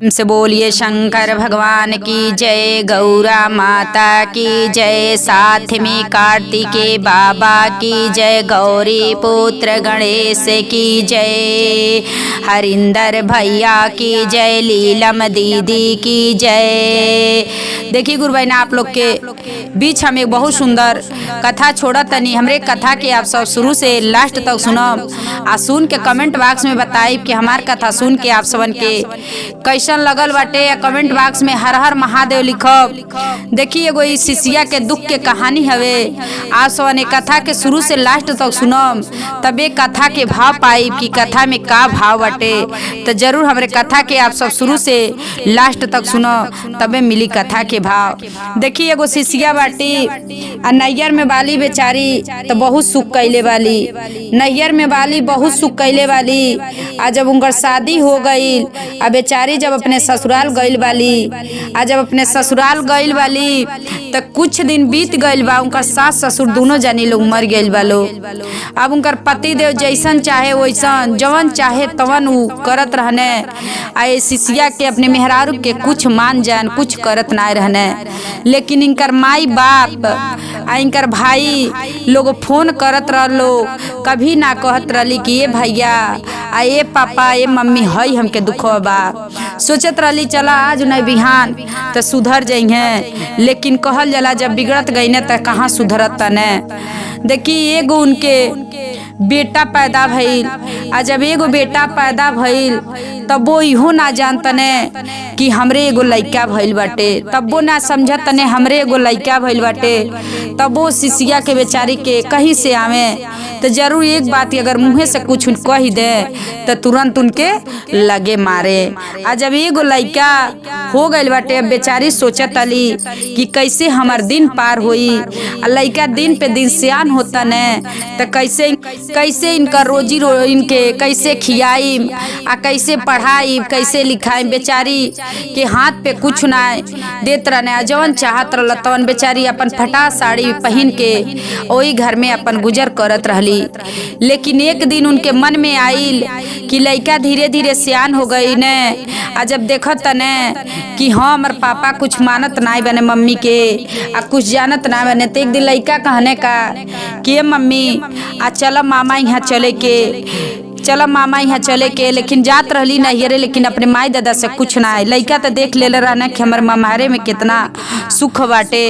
से बोलिए शंकर भगवान की जय, गौरा माता की जय, साथ में कार्तिकेय बाबा की जय, गौरी पुत्र गणेश की जय, हरिंदर भैया की जय, लीलम दीदी की जय। देखिए गुरु भाई ना आप लोग के बीच हम एक बहुत सुंदर कथा छोड़ा तनी। हमरे कथा के आप सब शुरू से लास्ट तक सुनो आ सुन के कमेंट बॉक्स में बताई कि हमार कथा सुन के आप सबन के कैसन लगल बाटे, या कमेंट बॉक्स में हर हर महादेव लिखब। देखिए एगो इस शिष्या के दुख के कहानी हवे। आप सबन कथा के शुरू से लास्ट तक सुनम तबे कथा के भाव पाई कि कथा में का भाव बाटे। तो जरूर हमरे कथा के आप सब शुरू से लास्ट तक सुनो तबे मिली कथा के भाव। देखिए एगो शिष्या बाटी आ नैयर में बाली बेचारी तो बहुत सुख कैले वाली, नैयर में बाली बहुत सुख कैले वाली। आ जब उनकर शादी हो गई आ बेचारी जब अपने ससुराल गइल वाली, आ जब अपने ससुराल गइल वाली तो कुछ दिन बीत गइल बा। उनका सास ससुर दोनों जानी लोग मर गइल बा लोग। अब उनकर पति देव जैसन चाहे वैसन जवन चाहे तवन उ करत रहने। आ शिष्या के अपने मेहरारू के कुछ मान जान कुछ करत ना रहने। लेकिन इनकर माई बाप आ इनकर भाई लोग फोन करत रहलो, कभी ना कहत रहली कि ये भैया आ ये पापा ये मम्मी हई हमके दुख बा। सोचत रहली चला आज नहीं बिहान तो सुधर जइहे, लेकिन कहल जला जब बिगड़त गई ने तो कहाँ सुधरत तने। देखी एगो उनके बेटा पैदा भइल। आ जब एगो बेटा पैदा भइल तब वो इहो ना जानतने कि हमरे एगो लइका भइल बाटे, तब वो ना समझतने हमरे एगो लइका भइल बाटे। तब वो शिष्या के बेचारी के कहीं से आवे तो जरूर एक बात अगर मुँहे से कुछ कह दे तो तुरंत उनके लगे मारे। आ जब एगो लइका हो गइल बाटे अब बेचारी सोचत अली कि कैसे हमार दिन पार होई। आ लइका दिन पे दिन सियान होता ने तो कैसे इनका रोजी इनके कैसे खियाई आ कैसे पढ़ाई कैसे लिखाई। बेचारी के हाथ पे कुछ ना देत रहने। जवन चाहत रहल तवन बेचारी अपन फटा साड़ी पहन के वही घर में अपन गुजर करत रहली। लेकिन एक दिन उनके मन में आइल कि लइका धीरे धीरे सियान हो गई ने। आ जब देखत ने कि हाँ हमार पापा कुछ मानत ना बने मम्मी के आ कुछ जानत ना बने, तो एक दिन लइका कहने का कि मम्मी आ चलो मामा यहाँ चले के, चलो मामा यहाँ चले के। लेकिन जात रहली नैहरे, लेकिन अपने माई दादा से कुछ ना है। लइका तो देख ले रहना कि हमारे ममारे में कितना सुख बाटे।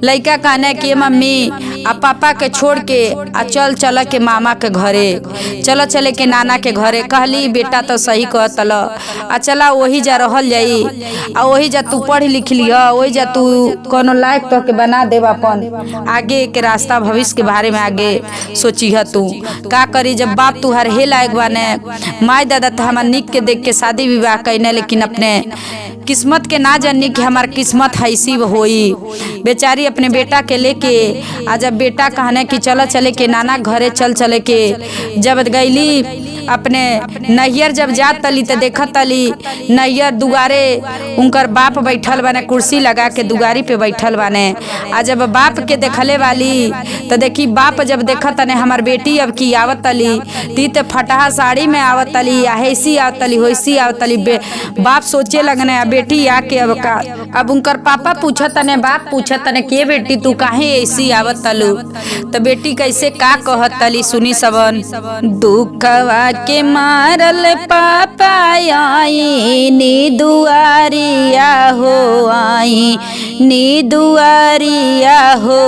लइका कहने कि मम्मी आ पापा के छोड़ के आ चल के मामा के घरे, चले के नाना के घरे। कहली बेटा तो सही कहतल, आ चला वही जा रहल जाई, आ वही जा तू पढ़ लिख लिया, वही जा तू कोनो लायक तो के बना देव अपन आगे के रास्ता भविष्य के बारे में आगे सोची है तू का करी। जब बाप तुहार हे लायक बाने, माई दादा तो हमार निक के देख के शादी विवाह कैने, लेकिन अपने किस्मत के ना जानी कि हमार किस्मत ऐसी होई। बेचारी अपने बेटा के लेके आ जब बेटा कहने कि चले के नाना घरे चले के, जब गईली अपने नैयर जब जात तली तो देखत तली नैयर दुआरे उनकर बाप बैठल बने, कुर्सी लगा के दुआरी पे बैठल बने। आ जब बाप के देखले वाली तो देखी बाप जब देखत तने हमार बेटी अब की आवत तली ती तो फटहा साड़ी में आवत तली, या ऐसी आवत तली वैसी आवत तली। बाप सोचे लगने बेटी आके अब उनकर पापा पूछत तने, बाप पूछत तने के बेटी तू काहे ऐसी आवत तलू। तो बेटी कैसे का कहत तली सुनी सबन। दुखवा के मारल पापा आई नी दुआरिया हो, आई नी दुआरिया हो।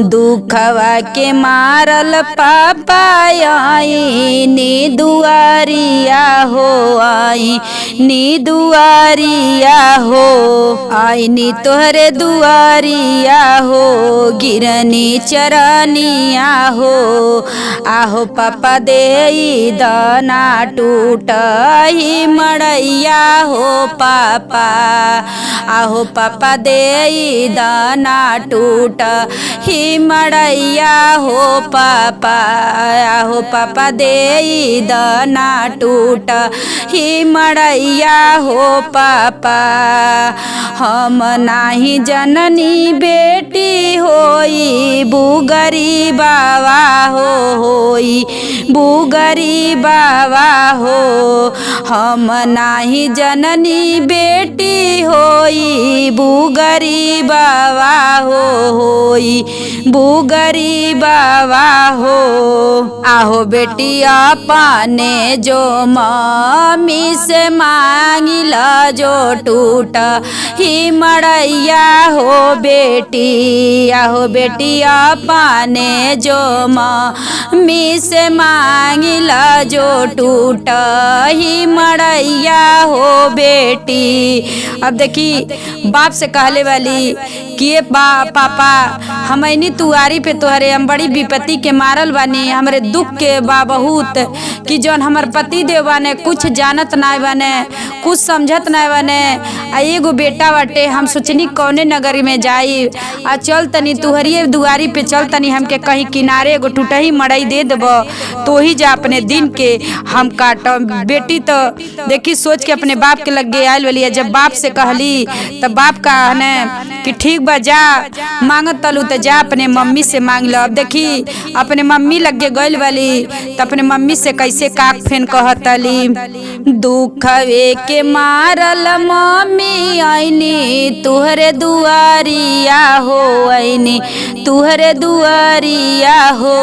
दुखवा के मारल पापा आई नी दुआरिया हो, आई नी दुआरिया हो। आई नी तोहरे दुआरिया हो, गिरनी चरनिया हो। आहो पापा दे दाना टूटही मड़ैया हो पापा, आहो पापा देई दाना टूट ही मड़ैया हो पापा देई दाना टूट ही मड़ैया हो पापा। हम नाही जननी बेटी होई बुगरी बाबा होई बुगरी बाबा हो। हम नाही जननी बेटी होई बुगरी बाबा होई बुगरी बाबा हो। आहो बेटी अपने जो मम्मी से मांगिला जो टूट ही मड़ैया हो बेटी। आहो बेटी अपने जो मम्मी से मांगिला जो टूट ही मड़ैया हो बेटी। अब देखी बाप से कहले वाली कि पापा हमनी तुआरी पे तोहरे हम बड़ी विपत्ति के मारल बानी। हमरे दुख के बा बहुत कि जौन हमर पति देव बाने कुछ जानत ना बाने कुछ समझत ना बाने। आ एगो बेटा बाटे हम सोचनी कौने नगर में जाई आ चल तनी तुहरिए दुआरी पे चल तनी हमके कहीं किनारे एगो टूटही मड़ई दे देब तो ही जा अपने दिन के हम काटम। बेटी तो देखी सोच के अपने बाप के लगे आयल वाली है। जब बाप से कहली तब बाप कहने कि ठीक बा जा मांगत तलू तो जा अपने मम्मी से मांग लो। अब देखी अपने मम्मी लगे गइल वाली तो अपने मम्मी से कैसे काक फेन कहतली। दुखवे के मारल मम्मी आईनी तुहरे दुआरिया हो आईनी तुहरे दुआरिया हो।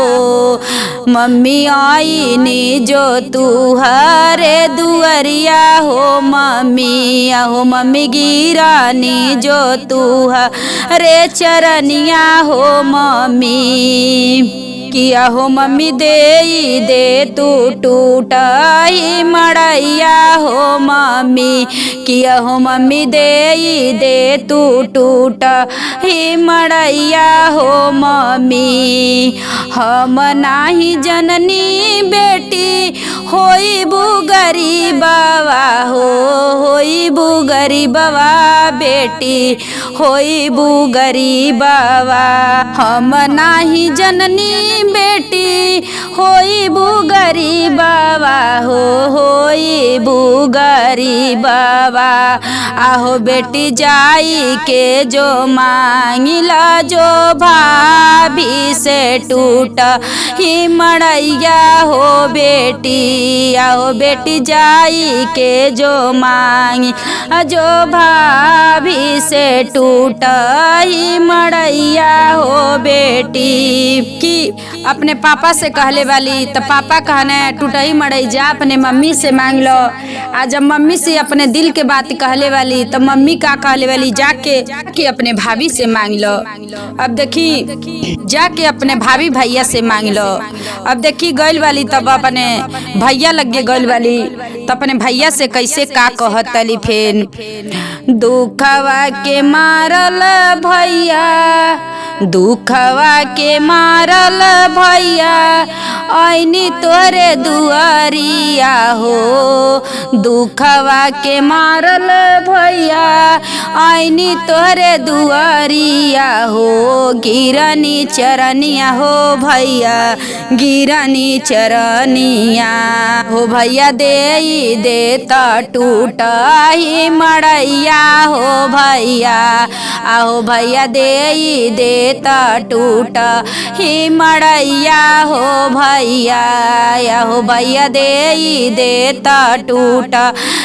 मम्मी आईनी जो तुहरे दुआरिया हो मम्मी आहो मम्मी गिरानी जो तुहरे चरनिया हो मम्मी। किया हो मम्मी दे तू टूट ही मड़ैया हो मम्मी। किया हो मम्मी दे तू टूट ही मड़ैया हो मम्मी। हम नाही जननी बेटी होई बुगरी बाबा होई बुगरी बाबा बेटी होई बुगरी बाबा। हम नाही जननी बेटी होई बुगरी बाबा होई बुगरी बाबा। आहो बेटी जाई के जो मांगिला जो भाभी से टूट ही मड़ैया हो बेटी। आओ बेटी जाई के जो मांगी जो भाभी से टूट ही मड़ैया हो बेटी। कि अपने पापा से कहले वाली तो पापा कहने टूटही मड़ई जा अपने मम्मी से मांग लो। आ जब मम्मी से अपने दिल के बात कहले वाली तो मम्मी का कहले वाली जाके अपने भाभी से मांग लो। अब देखी जाके अपने भाभी भैया से मांग लो। अब देखी गइल वाली तब अपने भैया लगे गइल वाली तो अपने भैया से कैसे का कहतली फेन। दुखवा के मारल भैया दुखवा के मारल भैया आईनी तोरे दुआरिया हो। दुखवा के मारल भैया आईनी तोरे दुआरिया हो। गिरनी चरनिया हो भैया गिरनी चरनिया हो भैया दे तो टूट ही मड़ैया हो भैया। आहो भैया दे तो टूट ही मड़ैया हो भैया। आहो भैया दे तो टूट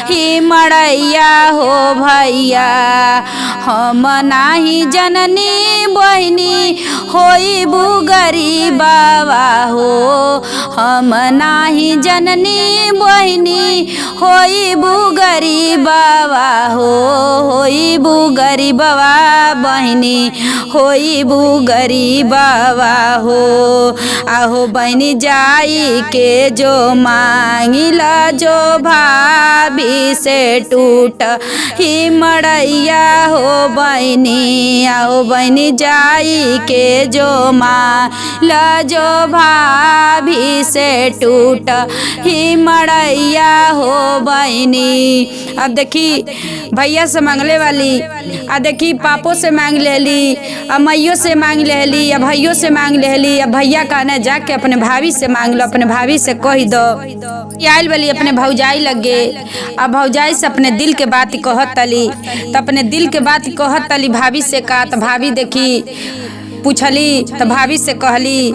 ही मड़ैया हो भैया। हम नाही जननी बहिनी होई बुगरी बाबा हो। हम नाही जननी बहिनी होई बुगरी बाबा होई बुगरी बाबा बहिनी होई गरीबवा हो। आहो बहनी जाई के जो मांगिला जो भाभी से टूट ही मड़ैया हो बहनी। आहो बहनी जाई के जो मांगिला जो भाभी से टूट ही मड़ैया हो बहनी। अब देखी भैया से मांगले वाली, आ देखी पापो से मांग लेली, अब मैयो से मांग लेली, अब भाइयों से मांग लेली। अब भैया कहना जाके अपने भाभी से मांग लो, अपने भाभी से कह दो। आयल वाली अपने भौजाई लगे, अब भौजाई से अपने दिल के बात कहत तली, तो अपने दिल के बात कहत तली भाभी से का। तो भाभी देखी पूछली तो भाभी से कहली,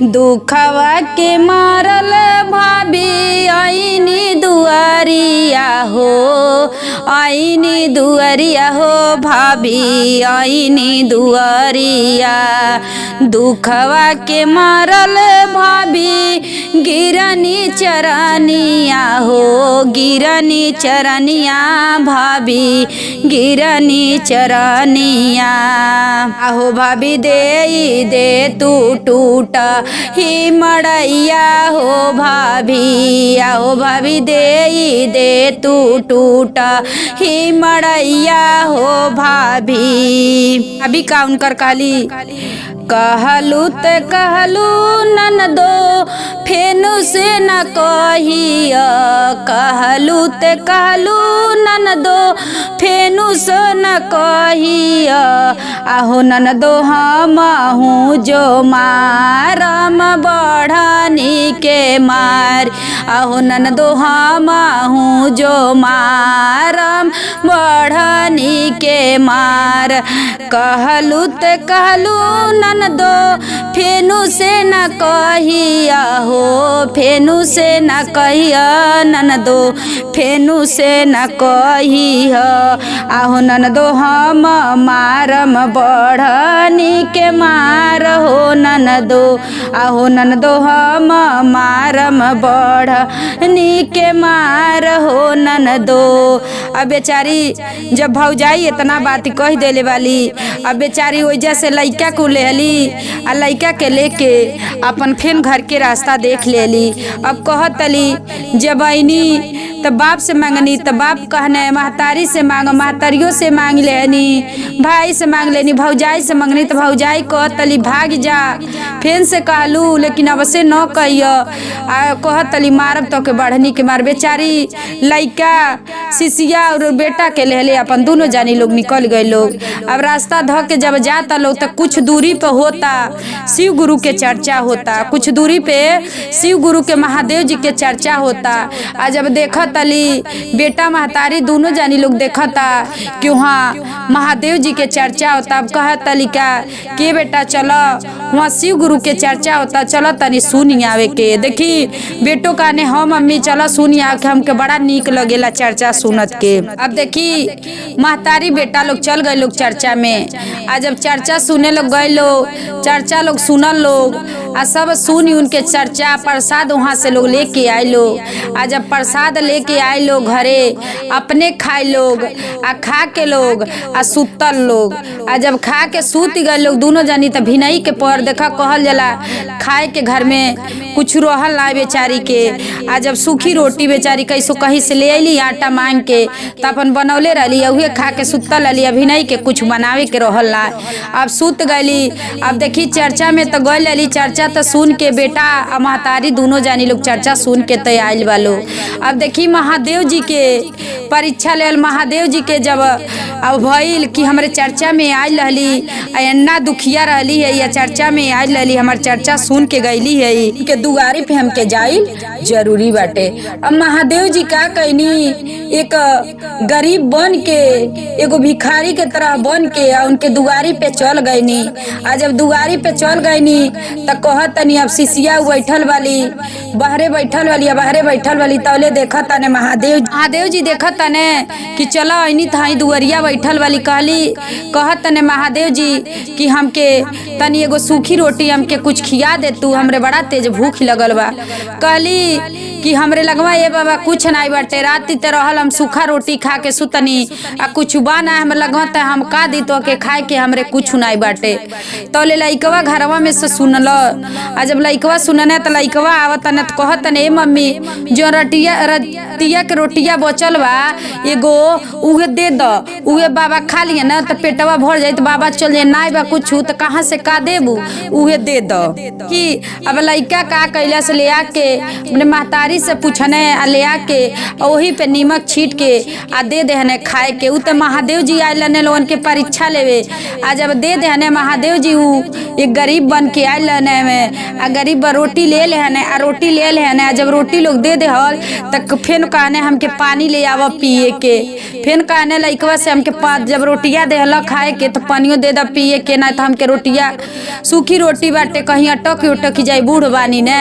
दुखवा के मारल भाभी आईनी दुआरिया हो, आईनी दुआरिया हो भाभी आईनी दुआरिया। दुखवा के मारल भाभी गिरनी चरनिया हो, गिरनी चरनिया भाभी गिरनी चरनिया। आहो भाभी दे तू टूट ही मड़ैया हो भाभी। आओ भाभी दे तू टूट ही मड़ैया हो भाभी। अभी का उनकर कहलू ननदो फेनु से न कहिया, कहलू ननदो फेनु से न कहिया। आहो ननदो हमहू जो मारम बढ़नी के मार। आहो ननदो हमहू जो मारम बढ़नी के मार। कहलू ननदो फेनु से न कहिया हो, फेनु से न कहिया ननदो फेनु से न कहिया। आहो ननदो हम मारम बढ़नी के मार हो ननदो। आहो ननदो हम मारम बढ़नी के मार हो ननदो। अब बेचारी जब भौजाई इतना बात कह देले वाली, अब बेचारी वजह से लइका को लेली, आ लइका के लेके अपन फेन घर के रास्ता देख लेली। अब कहतली जब आईनी तो बाप से मांगनी, तो बाप कहने महतारी से मांग, महतारियों से मांग लेनी, भाई से मांग लेनी, भौजाई से मांगनी तो भौजाई कहतली भाग जा। फेन से कहलू लेकिन अब से न कहियो, कहतली मारब तो के बढ़नी के मार। बेचारी लइका सिसिया और बेटा के लेले अपन दोनों जानी लोग निकल गए लोग। अब रास्ता ध के जब जाता लोग तो कुछ दूरी पे होता शिव गुरु के चर्चा होता, कुछ दूरी पे शिव गुरु के महादेव जी के चर्चा होता। आ जब देखत अली बेटा महतारी दोनों जानी लोग देखता कि वहाँ महादेव जी के चर्चा होता। अब कहत अली का के बेटा चलो वहाँ शिव गुरु के चर्चा होता, चलो तनी सुनी आवे के। देखी बेटो का ने हम मम्मी चलो सुनी आवे के, हमके बड़ा नीक लगेला चर्चा सुनत के। अब देखी महतारी बेटा लोग चल गए लोग चर्चा में। आ जब चर्चा सुने लोग गए लोग, चर्चा लोग सुनल लोग, आ सब सुनी उनके चर्चा। प्रसाद वहाँ से लोग लेके आए लोग। आ जब प्रसाद लेके आए लोग घरे अपने खाए लोग, आ खा के लोग आ सुतल लोग। आ जब खा के सूत गए लोग दोनों जानी तब भिनई के पर देखा कहल जला खाए के घर में कुछ रहल ना बेचारी के। आ जब सूखी रोटी बेचारी कैसो कहीं से ले अली आटा मांग के तो अपन बनौले रही, उहे खा के सुतल रही। अभी नहीं के कुछ बनावे के रहल ना, अब सुत गली। अब देखी चर्चा में तो गल रही, चर्चा तो सुन के बेटा आ महतारी दोनों जानी लोग चर्चा सुन के तो आयल वालो। अब देखी महादेव जी के परीक्षा लेल, महादेव जी के जब अब भइल कि हमारे चर्चा में आयल रहली, अन्ना दुखिया रहली है या चर्चा में आयल रहली, हमार चर्चा सुन के गईली है के दुआरी पे हमके जाइल जरूरी बाटे। अब महादेव जी का कहनी एक गरीब बन के एगो भिखारी के तरह बन के उनके दुआरी पे चल गईनी। आ जब दुआरी पे चल गईनी तो कहतनी अब शिष्या बैठल वाली बाहरे बैठल वाली, बाहरे बैठल वाली तौले देखत तने महादेव जी देखत तने कि चलो ऐनी थाई दुआरिया बैठल वाली। कहत तने महादेव जी कि हमके तनी एगो सूखी रोटी हमके कुछ खिया दे तू, हमरे बड़ा तेज भूख लगल बा। कहली कि हमरे लगवा ये बाबा कुछ नहीं बाटे, रात ते रहल हम सूखा रोटी खा के सुतनी आ कुछ बना हम लगवा त हम का दी तो के खाए के हमरे कुछ नहीं बाटे। तो ले लइकवा घरवा में से सुनल आ जब लइकवा सुनने त लइकवा आवत न कहत ने मम्मी जो रतिया के रोटिया बचल बा एगो उहे दे द, उहे बाबा खा लिए ना तो पेटवा भर जाए तो बाबा चल जाए नाई बा कुछ तो कहाँ से का देबू उहे दे द। कि अब लइका का कैला से ले आके अपने महतारी से पूछने आ ले आके वही पे नीमक छीट के आ दे देहने खाए के। उ तो महादेव जी आयल ने लोगन के परीक्षा लेवे आ जब दे देहने महादेव जी उ एक गरीब बन के आयल में आ गरीब रोटी ले लेहने आ रोटी ले लेहने आ जब रोटी लोग दे देहल तक फेन कहने हमके पानी ले आव पिए के। फेन कहने लइकवा से हमके जब रोटिया देहल खाए के तो पानियो दे द पिए के, ना तो हमके रोटिया सूखी रोटी बाटे कहीं अटक उटक जाए बूढ़ बानी ने।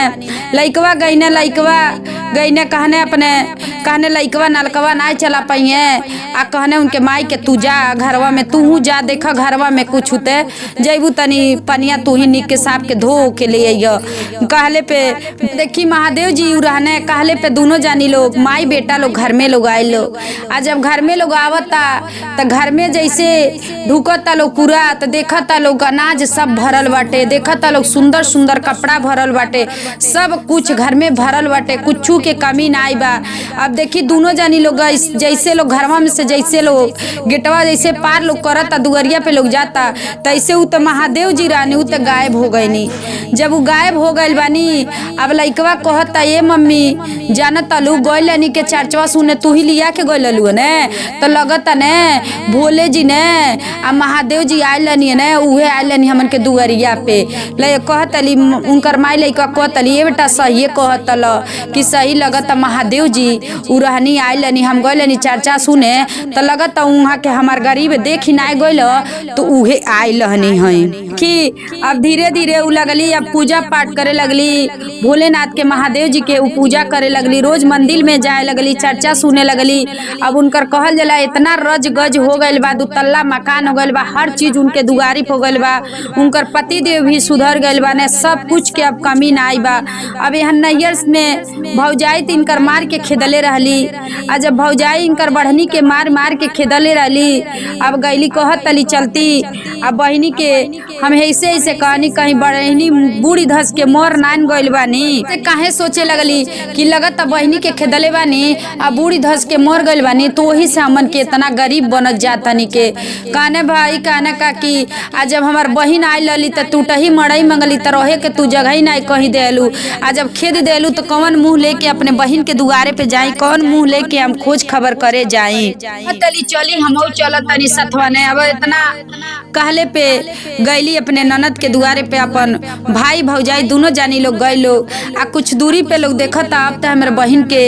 लइकवा गईने कहने अपने कहने लइकवा नलकवा ना चला पाइए आ कहने उनके माई के तू जा घरवा में, तू जा देख घरवा में कुछ होते जैबू तनी पनिया तू ही निक के साफ के धो के ले आइयो। कहले पे देखी महादेव जी रहने कहले पे दोनों जानी लोग माई बेटा लोग घर में लोग आए लोग आ जब घर में लोग आवता तो घर में जैसे ढुकता लोग पूरा तो देखता लोग अनाज सब भरल बाटे, देखता लोग सुंदर सुंदर कपड़ा भरल बाटे, सब कुछ घर में भरल बाटे, कुछ के कमी ना आई बा। अब देखी दोनों जानी लोग जैसे लोग घरवा में से जैसे लोग गेटवा जैसे पार लोग करता दुआरिया पे लोग जाता तैसे उ तो महादेव जी रानी उ तो गायब हो गईनी। जब उ गायब हो गइल बानी अब लइकवा कहता ये मम्मी जानता लू गइलनी के चर्चवा सुने तू ही लिया के गइललू ने तो लगता ने भोले जी ने आ महादेव जी आइलनी ने उहे आइलनी हमन के दुआरिया पे ले कहतली उनकर माई लइका कहतली ये बेटा सही कहतल कि सही लगता महादेव जी उरहनी आइलनी हम गइलनी चर्चा सुने तो लगता वहाँ के हमार गरीब देखी ना गइल तो उहे आइलनी है। कि अब धीरे धीरे उ लगली अब पूजा पाठ करे लगली भोलेनाथ के महादेव जी के उ पूजा करे लगली, रोज मंदिर में जाए लगली, चर्चा सुने लगली। अब उनकर कहल जला इतना रज गज हो गइल बा, दुतल्ला मकान हो गइल बा, हर चीज उनके दुआरी हो गइल बा, उनकर पति देव भी सुधर गइल बा ने, सब कुछ के अब कमी ना आई बा। अब यहाँ नैयर में भौजाई इनकर मार के खेदले रहली आ जब भौजाई इनकर बढ़नी के मार मार के खेदले रहली अब गईली कहतली चलती अब बहिनी के हम ऐसे ऐसे कहनी कहीं बहनी बूढ़ी धस के मोर नान गइल बानी काहे सोचे लगली कि लगत बहनी के खेदले बानी आ बूढ़ी धस के मोर गइल बानी तो वही से हमन के इतना गरीब बनत जातनी के। कहने भाई कहने का कि आज जब हमार बहिन आई लली तो टूटही मड़ई मंगली तो रहे के तू जगह ही नहीं कहीं देलू आ जब खेद देलू तो कौन मुंह लेके अपने बहिन के दुआरे पे जाई, कौन मुंह लेके हम खोज खबर करे जाई। तली चली हम चलत तनी सथवा ने अब इतना कहले पे गईली अपने ननद के दुआरे पे अपन भाई भौजाई दोनों जानी लोग गईलो आ कुछ दूरी पे लोग देखता अब तो हमारे बहिन के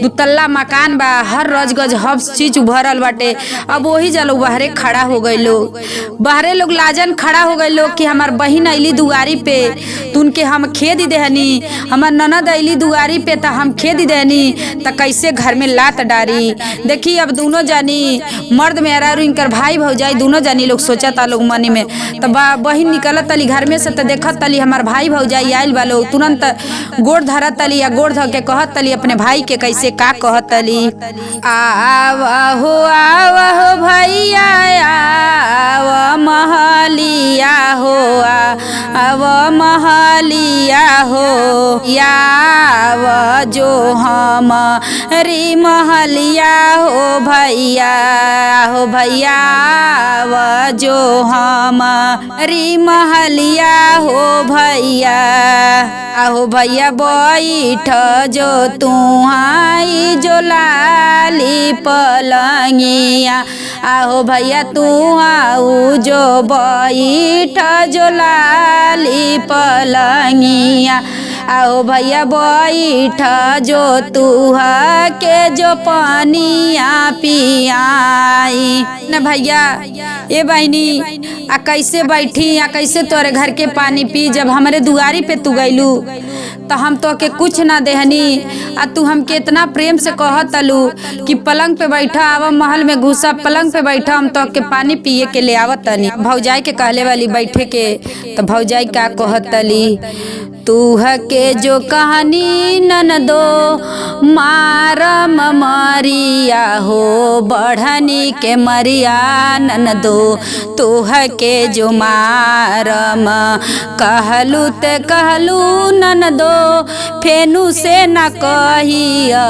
दुतल्ला मकान बा, हर रज गज हर चीज भरल बाटे। अब वही जा लोग बाहरे खड़ा हो गए लोग, बाहरे लोग लाजन खड़ा हो गए लोग कि हमार बहिन अली दुआरी पे तो उनके हम खेद देहनी, हमार ननद अली दुआरी पे तो हम खेद देहनी तो कैसे घर में लात डारी। देखी अब दोनों जानी मर्द मेहरा इनकर भाई भौजाई दोनों जानी लोग सोचता लोग मनी में तो बहिन निकलत तली घर में से तो देखत तली हमार भाई भौजाई आयल बा लोग तुरंत गोड़ धरत तली या गोड़ धर के कहत तली अपने भाई के कैसे का कहत तली आवहो भैया आव महलिया हो आव महलिया हो याव जो हम री महलिया हो भैया आव जो हम री महलिया हो भैया आहो भैया बैठ जो तुहाई जो लाली पलंगिया आहो भैया तू आऊ जो बैठ जो लाली पलंगिया आओ भैया बैठ जो तुहा के जो पानिया पियाई न भैया ए बहनी आ कैसे बैठी आ कैसे तोरे घर के पानी पी जब हमारे दुआरी पे तू गईलू तो हम तो के कुछ ना देहनी आ तू हमके इतना प्रेम से कहतलू कि पलंग पे बैठा आवा महल में घुसा पलंग पे बैठा हम तो के पानी पिए के ले आवत तनी। भौजाई के कहले वाली बैठे के तो भौजाई का कहतली तूह के जो कहानी ननदो मारम मरिया हो बढ़नी के मरिया ननदो तूह के जो मारम कहलू ते कहलू ननदो फेनु से न कहिया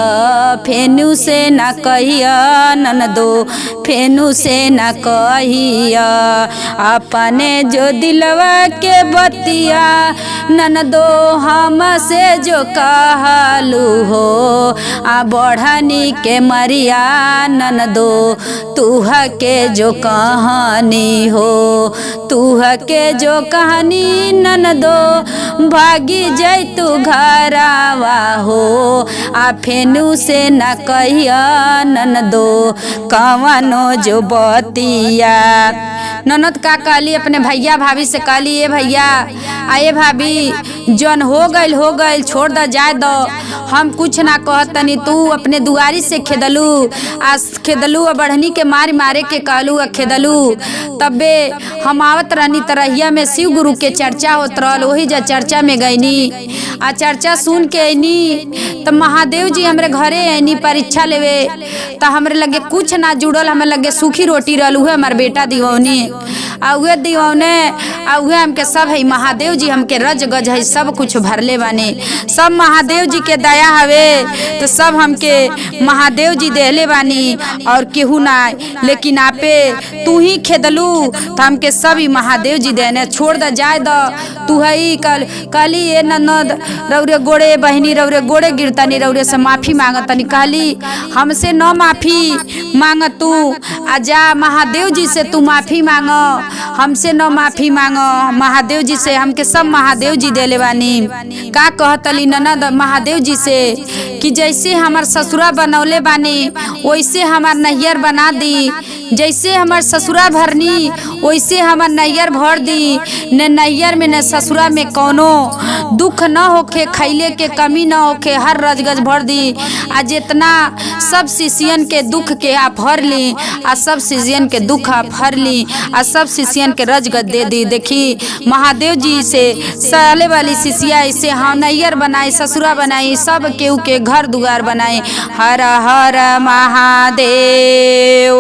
फेनु से न कहिया ननदो फेनु से न कहिया अपने जो दिलवा के बतिया ननदो हमसे जो कहलू हो बढ़नी के मरिया ननदो तूह के जो कहानी हो तूह के जो कहानी ननदो भागी जैतू घरावा हो फेनु से न कहिया ननदो कवनो जो बतिया। ननद का कहली अपने भैया भाभी से कहली ए भैया आए भाभी जौन हो गइल छोड़ द जाए दो हम कुछ ना कहत तनी तू अपने दुआरी से खेदलू बढ़नी के मारे के कहलू खेदलू तबे हम आवत रहनी तरहिया में शिव गुरु के चर्चा होत रहल वही जा चर्चा में गईनी आ चर्चा सुन के अनी तो महादेव जी हमरे घरे आईनी परीक्षा लेवे तो हमरे लगे कुछ ना जुड़ल हमें लगे सूखी रोटी रहल उहे हमार बेटा दीवौनी आ उहे दीवौने आ उहे हमके सब है महादेव जी हमके रज गज है सब कुछ भरले बानी सब महादेव जी के दया हवे तो सब हमके महादेव जी देहले बानी और केहू ना लेकिन आपे तू ही खेदलू तो हमके सब ही महादेव जी देने छोड़ द जाए द तू है कहली ये ननद रौरे गोड़े बहनी रौरे गोड़े गिरतनी रौरे से माफी मांगतनी कहली हमसे न माफी मांग तू आ जा महादेव जी से तू माफी मांग हमसे न माफी मांग महादेव जी से हमके सब महादेव जी देले बानी। का कहतली ननद महादेव जी से कि जैसे हमार ससुरा बनौले बानी वैसे हमार नैयर बना दी जैसे हमार ससुरा भरनी वैसे हमार नैयर भर दी न नैयर में न ससुरा में कोनो दुख न होखे खैले के कमी न होखे हर रजगज भर दी आ जितना सब शिष्यन के दुख के आप भर ली आ सब शिष्यन के दुख आप भर ली आ सब शिष्यन के रजगज दे दी। देखी महादेव जी से साले वाली शिष्या इसे हाँ नैयर बनाई ससुरा बनाई सब केहू के घर दुआर बनाई। हर हर महादेव।